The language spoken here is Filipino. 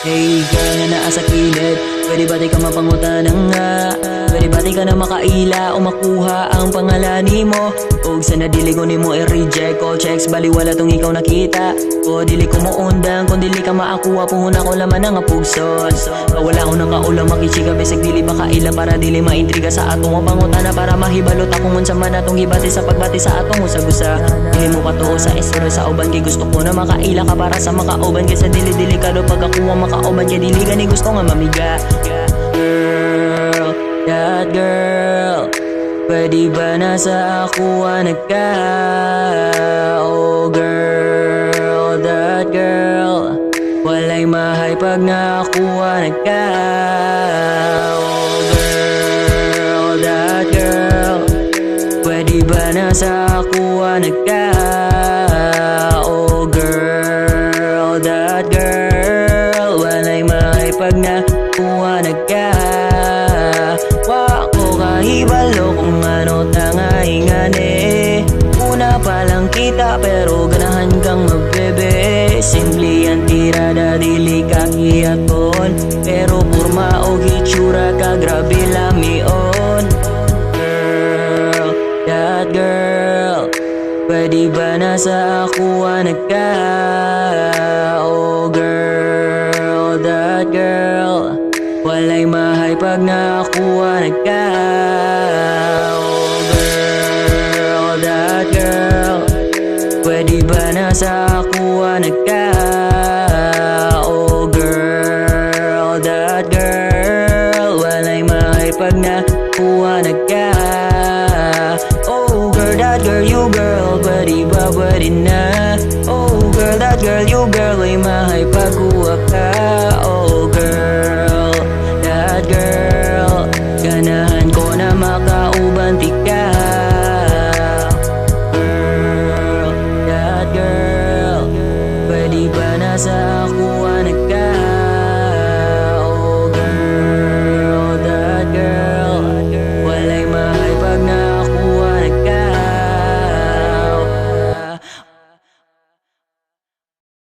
Hey girl na naa sa kilid, pwede ba di ka mapangutanang nga? Pwede ba di ka na makaila o makuha ang pangalan mo? Og sa nadili ko ni mo i-reject ko checks, bali wala tong ikaw nakita. O dili ko mo undang, kung dili ka maakuha puhuna ko laman nga pugson. Wala ko nang kaulang makichika, besig dili ba kaila para dili maintriga sa atong pangutana, para mahibalot akong unsa man atong gibati sa pagbati sa atong usa-gusa. Dili mo patuo sa istorya sa uban, kay gusto ko na makaila ka para sa makauban, kay sa dili-delikado pagkakuha makauban, kay dili gani gusto nga mamiga. Girl, that girl, pwede ba na sa akuan ka? Oh girl, that girl, walay mahay pag nakuha ka. Oh girl, that girl, pwede ba na sa akuan ka? Oh girl, that girl, walay mahay pag nakuha ka. Wa ko kahibalo kung ano tangahingani. Una pa lang kita pero ganahan kang magbebe. Simple ang tirada, dili ka kiyaton, pero purma o hitsura ka grabe lamion. Girl, that girl, pwede ba na sa akuan ka? Oh girl, that girl, walay mahay pag nakuha ka. Oh girl, that girl, pwede ba na sa akuan ka? Oh girl, that girl, walay mahay pag nakuha ka. Oh girl, that girl, you girl, pwede ba pwede na? Oh girl, that girl, you girl, ay mahay pagkuha ka. Oh